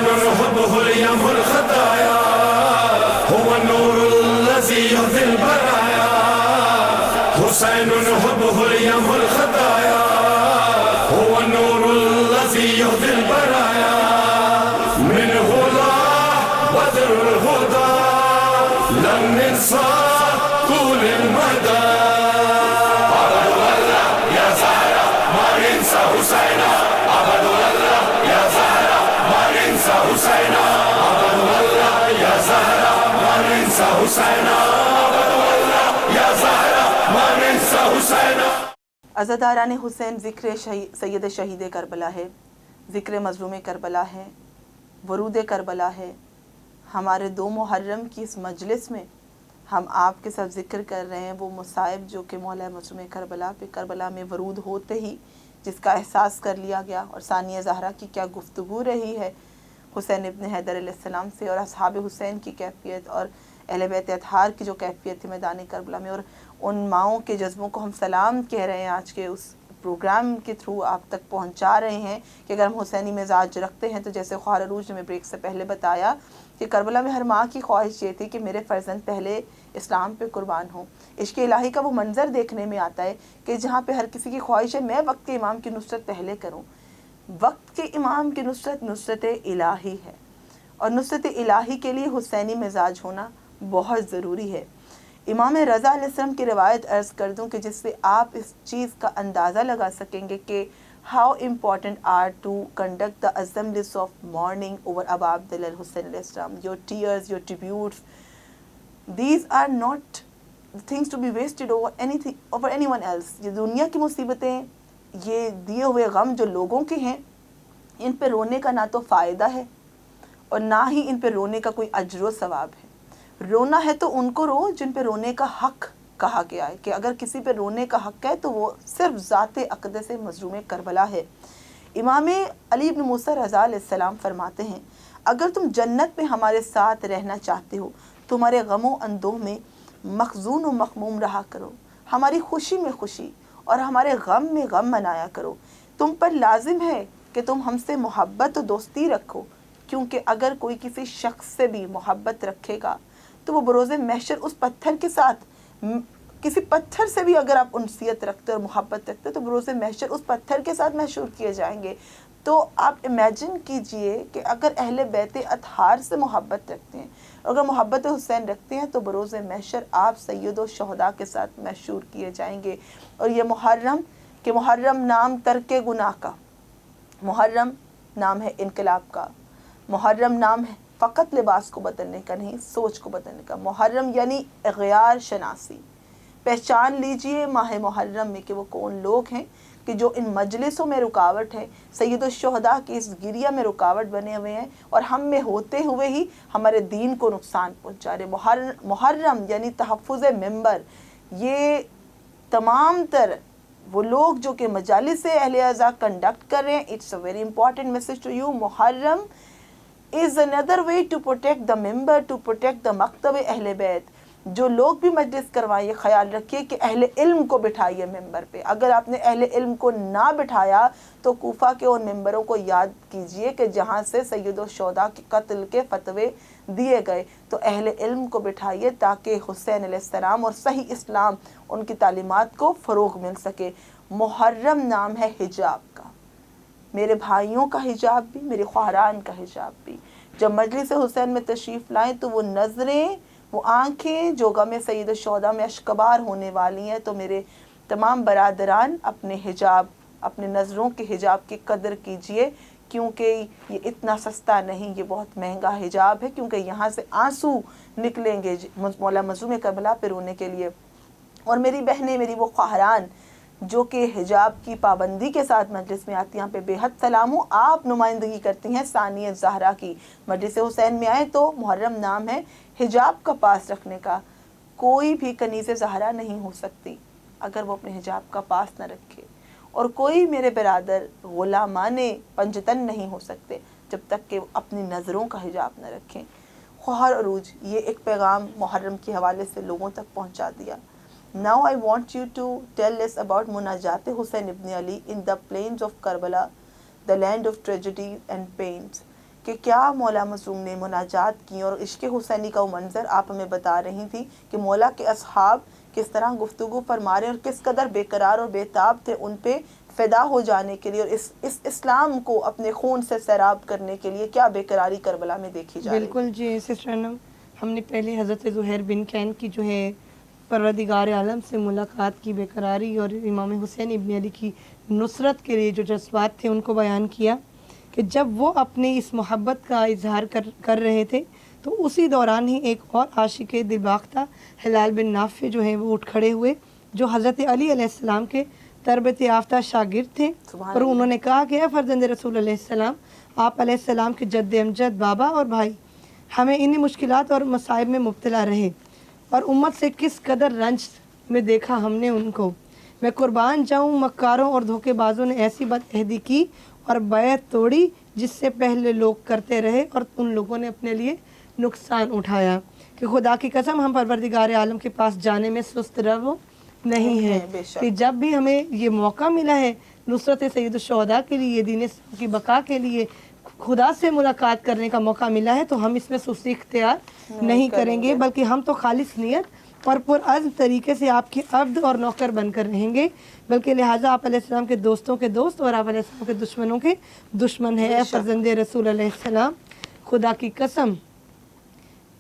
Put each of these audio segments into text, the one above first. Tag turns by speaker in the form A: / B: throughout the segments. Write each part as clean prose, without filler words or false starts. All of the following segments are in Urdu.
A: حسين حبه اليم الخطايا هو النور الذي يهدي البرايا حسين حبه اليم الخطايا هو النور الذي يهدي البرايا منه لا بدر الهدى لن ننسى طول المدى عبد الله يا زهرة ما ننسى حسينا عبد الله يا زهرة ما ننسى حسينا عبد الله يا زهرة ما ننسى حسينا عبد الله يا زهرة ما ننسى حسينا.
B: عزاداران حسین ذکر سید شہید کربلا ہے، ذکر مظلوم کربلا ہے، ورود کربلا ہے. ہمارے 2 محرم کی اس مجلس میں ہم آپ کے ساتھ ذکر کر رہے ہیں وہ مصائب جو کہ مولا مظلوم کربلا پہ کربلا میں ورود ہوتے ہی جس کا احساس کر لیا گیا، اور ثانیہ زہرا کی کیا گفتگو رہی ہے حسین ابن حیدر علیہ السلام سے، اور اصحاب حسین کی کیفیت اور اہل بیت اطہار کی جو کیفیت تھی میدان کربلا میں، اور ان ماؤں کے جذبوں کو ہم سلام کہہ رہے ہیں آج کے اس پروگرام کے تھرو آپ تک پہنچا رہے ہیں کہ اگر ہم حسینی مزاج رکھتے ہیں تو جیسے خواہر عروج نے میں بریک سے پہلے بتایا کہ کربلا میں ہر ماں کی خواہش یہ تھی کہ میرے فرزند پہلے اسلام پہ قربان ہوں. عشق الہی کا وہ منظر دیکھنے میں آتا ہے کہ جہاں پہ ہر کسی کی خواہش ہے میں وقت کے امام کی نصرت پہلے کروں. وقت کے امام کی نصرت نصرت الہی ہے، اور نصرت الہی کے لیے حسینی مزاج ہونا بہت ضروری ہے. امام رضا علیہ السلام کی روایت عرض کر دوں کہ جس سے آپ اس چیز کا اندازہ لگا سکیں گے کہ how important are to conduct the assemblies of mourning over Abu Abdullah al-Hussein alayhi salam. Your tears, your tributes, these are not things to be wasted over anything, over anyone else. یہ دنیا کی مصیبتیں، یہ دیے ہوئے غم جو لوگوں کے ہیں، ان پہ رونے کا نہ تو فائدہ ہے اور نہ ہی ان پہ رونے کا کوئی اجر و ثواب ہے. رونا ہے تو ان کو رو جن پہ رونے کا حق کہا گیا ہے، کہ اگر کسی پہ رونے کا حق ہے تو وہ صرف ذات اقدس مظلوم کربلا ہے. امام علی بن موسیٰ رضا علیہ السلام فرماتے ہیں اگر تم جنت میں ہمارے ساتھ رہنا چاہتے ہو تو ہمارے غم و اندوہ میں مخزون و مخموم رہا کرو، ہماری خوشی میں خوشی اور ہمارے غم میں غم منایا کرو. تم پر لازم ہے کہ تم ہم سے محبت و دوستی رکھو، کیونکہ اگر کوئی کسی شخص سے بھی محبت رکھے گا تو وہ بروز محشر اس پتھر کے ساتھ، کسی پتھر سے بھی اگر آپ انسیت رکھتے اور محبت رکھتے تو بروز محشر اس پتھر کے ساتھ محشور کیے جائیں گے. تو آپ امیجن کیجئے کہ اگر اہل بیت اطہار سے محبت رکھتے ہیں، اگر محبت حسین رکھتے ہیں تو بروز محشر آپ سید و شہداء کے ساتھ محشور کیے جائیں گے. اور یہ محرم کہ محرم نام ترک گناہ کا، محرم نام ہے انقلاب کا، محرم نام ہے فقط لباس کو بدلنے کا نہیں، سوچ کو بدلنے کا. محرم یعنی اغیار شناسی. پہچان لیجئے ماہ محرم میں کہ وہ کون لوگ ہیں کہ جو ان مجلسوں میں رکاوٹ ہے، سید الشہداء کی اس گریہ میں رکاوٹ بنے ہوئے ہیں اور ہم میں ہوتے ہوئے ہی ہمارے دین کو نقصان پہنچا رہے. محرم یعنی تحفظ منبر. یہ تمام تر وہ لوگ جو کہ مجالس اہل عزا کنڈکٹ کر رہے ہیں، it's a very important message to you. Muharram is another way to protect the member, to protect the مکتب اہل بیت. جو لوگ بھی مجلس کروائیں یہ خیال رکھیے کہ اہل علم کو بٹھائیے ممبر پہ. اگر آپ نے اہل علم کو نہ بٹھایا تو کوفہ کے ان ممبروں کو یاد کیجئے کہ جہاں سے سید الشہداء کے قتل کے فتوے دیے گئے. تو اہل علم کو بٹھائیے تاکہ حسین علیہ السلام اور صحیح اسلام ان کی تعلیمات کو فروغ مل سکے. محرم نام ہے حجاب کا، میرے بھائیوں کا حجاب بھی، میرے خواہران کا حجاب بھی. جب مجلس حسین میں تشریف لائیں تو وہ نظریں، وہ آنکھیں جو غم سید الشہداء میں اشکبار ہونے والی ہیں، تو میرے تمام برادران اپنے حجاب، اپنے نظروں کے حجاب کی قدر کیجئے، کیونکہ یہ اتنا سستا نہیں، یہ بہت مہنگا حجاب ہے، کیونکہ یہاں سے آنسو نکلیں گے مولا مظلوم کربلا پہ رونے کے لیے. اور میری بہنیں، میری وہ خواہران جو کہ حجاب کی پابندی کے ساتھ مجلس میں آتی ہیں، یہاں پہ بے حد سلام ہوں. آپ نمائندگی کرتی ہیں ثانیہ زہرا کی. مجلس حسین میں آئیں تو محرم نام ہے حجاب کا پاس رکھنے کا. کوئی بھی کنیز زہرا نہیں ہو سکتی اگر وہ اپنے حجاب کا پاس نہ رکھے، اور کوئی میرے برادر غلامان پنجتن نہیں ہو سکتے جب تک کہ وہ اپنی نظروں کا حجاب نہ رکھیں. خواہر عروج یہ ایک پیغام محرم کے حوالے سے لوگوں تک پہنچا دیا. Now I want you to tell us about Munajat Hussain ibn Ali in the plains of Karbala, the land of tragedy and pains. کہ کیا مولا مظلوم نے مناجات کی اور عشق حسینی کا وہ منظر آپ ہمیں بتا رہی تھی کہ مولا کے اصحاب کس طرح گفتگو فرما رہے اور کس قدر بے قرار اور بے تاب تھے ان پہ فدا ہو جانے کے لیے اور اس اسلام کو اپنے خون سے سیراب کرنے کے لیے کیا بے قراری کربلا میں دیکھی جا رہی ہے۔
C: بالکل جی سسٹر انم، ہم نے پہلے حضرت زہیر بن کین کی جو ہے پروردگار عالم سے ملاقات کی بے قراری اور امام حسین ابن علی کی نصرت کے لیے جو جذبات تھے ان کو بیان کیا کہ جب وہ اپنے اس محبت کا اظہار کر رہے تھے تو اسی دوران ہی ایک اور عاشق دل باختہ ہلال بن نافع جو ہے وہ اٹھ کھڑے ہوئے، جو حضرت علی علیہ السلام کے تربیت یافتہ شاگرد تھے، اور انہوں نے کہا کہ اے فرزند رسول علیہ السلام، آپ علیہ السلام کے جد امجد بابا اور بھائی ہمیں انہی مشکلات اور مصائب میں مبتلا رہے اور امت سے کس قدر رنج میں دیکھا ہم نے ان کو، میں قربان جاؤں مکاروں اور دھوکے بازوں نے ایسی بدعہدی کی اور بیعت توڑی جس سے پہلے لوگ کرتے رہے اور ان لوگوں نے اپنے لیے نقصان اٹھایا، کہ خدا کی قسم ہم پروردگار عالم کے پاس جانے میں سست رو نہیں ہے، کہ جب بھی ہمیں یہ موقع ملا ہے نصرت سید الشہداء کے لیے، دین اسلام کی بقا کے لیے، خدا سے ملاقات کرنے کا موقع ملا ہے تو ہم اس میں سستی اختیار نہیں کریں گے، بلکہ ہم تو خالص نیت اور پرعزم طریقے سے آپ کے عبد اور نوکر بن کر رہیں گے، بلکہ لہٰذا آپ علیہ السلام کے دوستوں کے دوست اور آپ علیہ السلام کے دشمنوں کے دشمن ہیں۔ اے فرزند رسول علیہ السلام، خدا کی قسم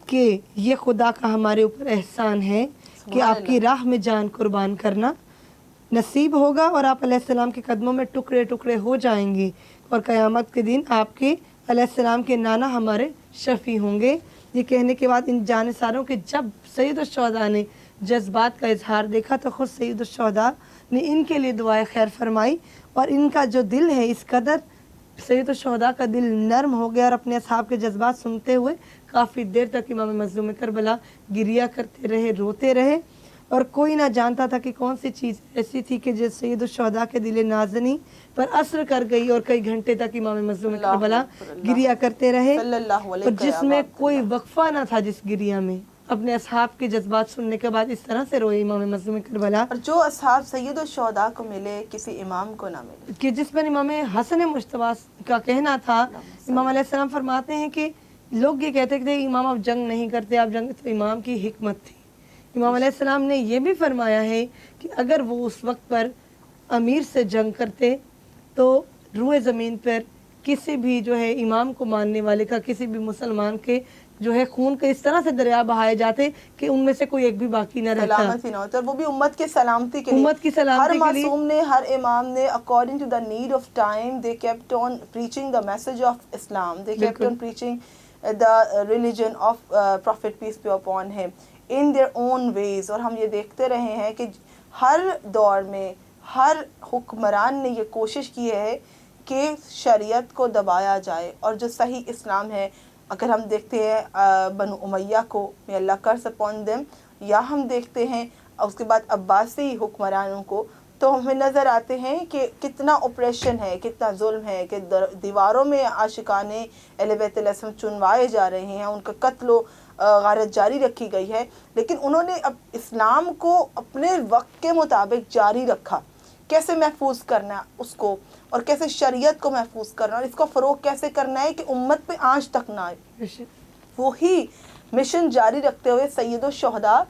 C: کہ یہ خدا کا ہمارے اوپر احسان ہے کہ آپ کی راہ میں جان قربان کرنا نصیب ہوگا اور آپ علیہ السلام کے قدموں میں ٹکڑے ٹکڑے ہو جائیں گے، اور قیامت کے دن آپ کے علیہ السلام کے نانا ہمارے شفیع ہوں گے۔ یہ کہنے کے بعد ان جانثاروں کے جب سید الشہداء نے جذبات کا اظہار دیکھا تو خود سید الشہداء نے ان کے لیے دعائے خیر فرمائی، اور ان کا جو دل ہے اس قدر سید الشہداء کا دل نرم ہو گیا اور اپنے اصحاب کے جذبات سنتے ہوئے کافی دیر تک امام مظلوم کربلا گریہ کرتے رہے، روتے رہے، اور کوئی نہ جانتا تھا کہ کون سی چیز ایسی تھی کہ جو سید الشہداء کے دل نازنی پر اثر کر گئی اور کئی گھنٹے تک امام مظلوم کربلا گریہ کرتے رہے، اور جس میں کوئی وقفہ نہ تھا، جس گریہ میں اپنے اصحاب کے جذبات سننے کے بعد اس طرح سے روئے امام مظلوم کربلا،
B: اور جو اصحاب سید الشہداء کو ملے کسی امام کو نہ ملے، کہ
C: جس پر امام حسن مجتبیٰ کا کہنا تھا۔ امام علیہ السلام فرماتے ہیں کہ لوگ یہ کہتے تھے امام اب جنگ نہیں کرتے، آپ جنگ، تو امام کی حکمت تھی۔ امام علیہ السلام نے یہ بھی فرمایا ہے کہ اگر وہ اس وقت پر امیر سے جنگ کرتے تو روئے زمین پر کسی بھی جو ہے امام کو ماننے والے کا، کسی بھی مسلمان کے جو ہے خون کے اس طرح سے دریا بہائے جاتے کہ ان میں سے کوئی ایک بھی باقی نہ رہتا،
B: سلامت ہی نہ ہوتا، اور وہ بھی امت کے سلامتی کے لیے،
C: امت کی سلامتی کے لیے۔
B: ہر معصوم نے، ہر امام نے according to the need of time they kept on preaching the message of Islam, they kept on preaching the religion of Prophet peace be upon him in their own ways، اور ہم یہ دیکھتے رہے ہیں کہ ہر دور میں ہر حکمران نے یہ کوشش کی ہے کہ شریعت کو دبایا جائے، اور جو صحیح اسلام ہے، اگر ہم دیکھتے ہیں بنو امیہ کو may Allah curse upon them، یا ہم دیکھتے ہیں اس کے بعد عباسی حکمرانوں کو، تو ہمیں نظر آتے ہیں کہ کتنا اپریشن ہے، کتنا ظلم ہے، کہ دیواروں میں عاشقان اہل بیت علیہ السلام چنوائے جا رہے ہیں، ان کا قتل و غارت جاری رکھی گئی ہے، لیکن انہوں نے اب اسلام کو اپنے وقت کے مطابق جاری رکھا، کیسے محفوظ کرنا ہے اس کو، اور کیسے شریعت کو محفوظ کرنا، اور اس کو فروغ کیسے کرنا ہے کہ امت پہ آنچ تک نہ آئے۔ وہی مشن جاری رکھتے ہوئے سید الشہداء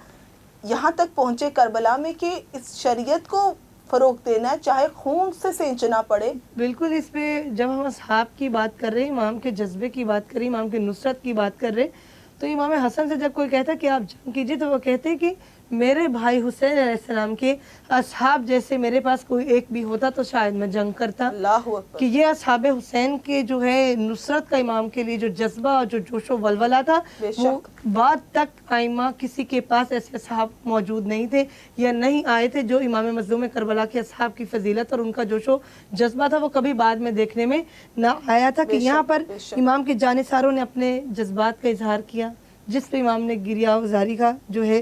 B: یہاں تک پہنچے کربلا میں کہ اس شریعت کو فروغ دینا ہے، چاہے خون سے سینچنا پڑے۔
C: بالکل، اس پہ جب ہم اصحاب کی بات کر رہے ہیں، امام کے جذبے کی بات کر رہے ہیں، امام کی نصرت کی بات کر رہے ہیں، تو امام حسن سے جب کوئی کہتا کہ آپ جنگ کیجئے تو وہ کہتے کہ میرے بھائی حسین علیہ السلام کے اصحاب جیسے میرے پاس کوئی ایک بھی ہوتا تو شاید میں جنگ کرتا۔
B: اللہ اکبر۔
C: کہ یہ اصحاب حسین کے جو ہے نصرت کا امام کے لیے جو جذبہ، جو جوش و ولولہ تھا، وہ بعد تک ائمہ کسی کے پاس ایسے اصحاب موجود نہیں تھے یا نہیں آئے تھے جو امام مظلوم کربلا کے اصحاب کی فضیلت اور ان کا جوش و جذبہ تھا وہ کبھی بعد میں دیکھنے میں نہ آیا تھا، کہ یہاں پر امام کے جانثاروں نے اپنے جذبات کا اظہار کیا، جس پہ امام نے گریہ افزاری کا جو ہے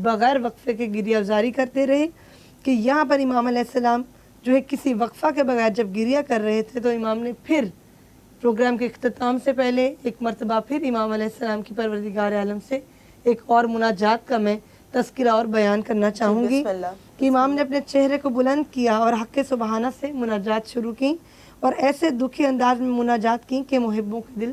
C: بغیر وقفے کے گریہ افزاری کرتے رہے، کہ یہاں پر امام علیہ السلام جو ہے کسی وقفہ کے بغیر جب گریہ کر رہے تھے تو امام نے پھر پروگرام کے اختتام سے پہلے ایک مرتبہ پھر امام علیہ السلام کی پروردگار عالم سے ایک اور مناجات کا میں تذکرہ اور بیان کرنا چاہوں گی، کہ امام نے اپنے چہرے کو بلند کیا اور حق سبحانہ سے مناجات شروع کی، اور ایسے دکھی انداز میں مناجات کی کہ محبوں کے دل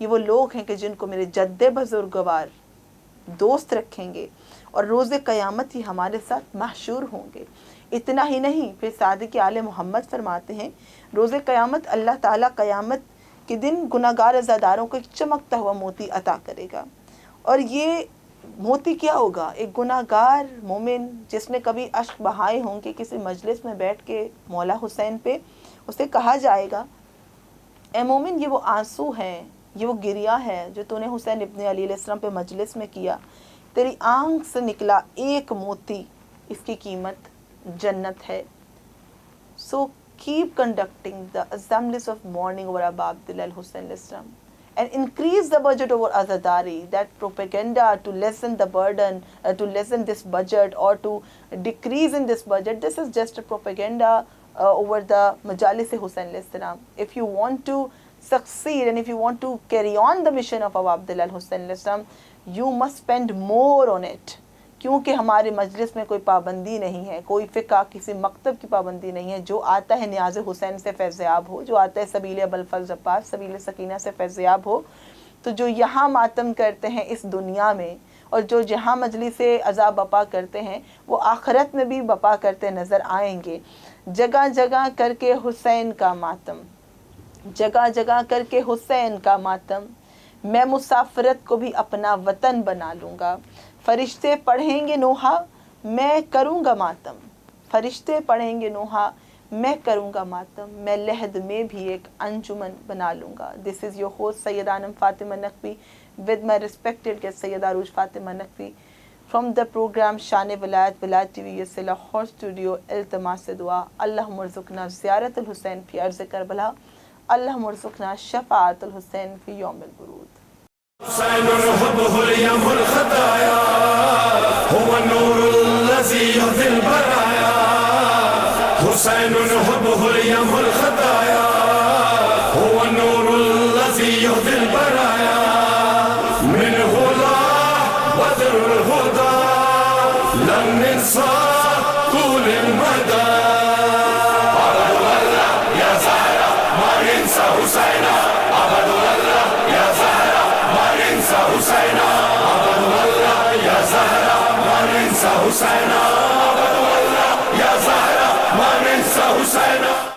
B: یہ وہ لوگ ہیں کہ جن کو میرے جد بزرگوار دوست رکھیں گے اور روز قیامت ہی ہمارے ساتھ محشور ہوں گے۔ اتنا ہی نہیں، پھر صادق آل محمد فرماتے ہیں روز قیامت اللہ تعالیٰ قیامت کے دن گناہگار عزاداروں کو ایک چمکتا ہوا موتی عطا کرے گا، اور یہ موتی کیا ہوگا؟ ایک گناہگار مومن جس نے کبھی اشک بہائے ہوں کہ کسی مجلس میں بیٹھ کے مولا حسین پہ، اسے کہا جائے گا اے مومن، یہ وہ آنسو ہیں، یہ وہ گریہ ہے جو تو نے حسین ابن علی علیہ السلام پہ مجلس میں کیا، تیری آنکھ سے نکلا ایک موتی، اس کی قیمت جنت ہے۔ So keep conducting the assemblies of mourning over Abu Abdullah al-Hussein alayhi salam, and increase the budget over Azadari. That propaganda to lessen the burden, to lessen this budget or to decrease in this budget, this is just a propaganda over the Majalis Hussein alayhi salam. If you want to succeed and if you want to carry on the mission of Abu Abdullah al-Hussein alayhi salam, you must spend more on it. کیونکہ ہمارے مجلس میں کوئی پابندی نہیں ہے، کوئی فقہ کسی مکتب کی پابندی نہیں ہے۔ جو آتا ہے نیاز حسین سے فیضیاب ہو، جو آتا ہے سبیل ابوالفضل عباس، سبیل سکینہ سے فیضیاب ہو، تو جو یہاں ماتم کرتے ہیں اس دنیا میں اور جو جہاں مجلس عذاب بپا کرتے ہیں وہ آخرت میں بھی بپا کرتے نظر آئیں گے۔ جگہ جگہ کر کے حسین کا ماتم، جگہ جگہ کر کے حسین کا ماتم، میں مسافرت کو بھی اپنا وطن بنا لوں گا۔ فرشتے پڑھیں گے نوحہ، میں کروں گا ماتم، فرشتے پڑھیں گے نوحہ، میں کروں گا ماتم، میں لحد میں بھی ایک انجمن بنا لوں گا۔ This is your host Syeda Anam Fatima Naqvi with my respected guest سیدہ عروج Fatima Naqvi from the program شان ولایت ولایت ٹی وی یس لاہور اسٹوڈیو۔ التماس دعا اللہم ارزقنا زیارت الحسین فی ارض کربلا، اللہم ارزقنا شفاعت الحسین فی یوم الورود۔
A: حسين حبه اليم الخطايا هو النور الذي يهدي البرايا، حسين حبه اليم الخطايا هو النور الذي يهدي البرايا، منه لا بدر الهدى لن ننسى طول المدى، عبد الله يا زهرة ما ننسى حسينا، عبد الله يا زهرة ما ننسى حسينا، عبد الله يا زهرة ما ننسى حسينا، عبد الله يا زهرة ما ننسى حسينا.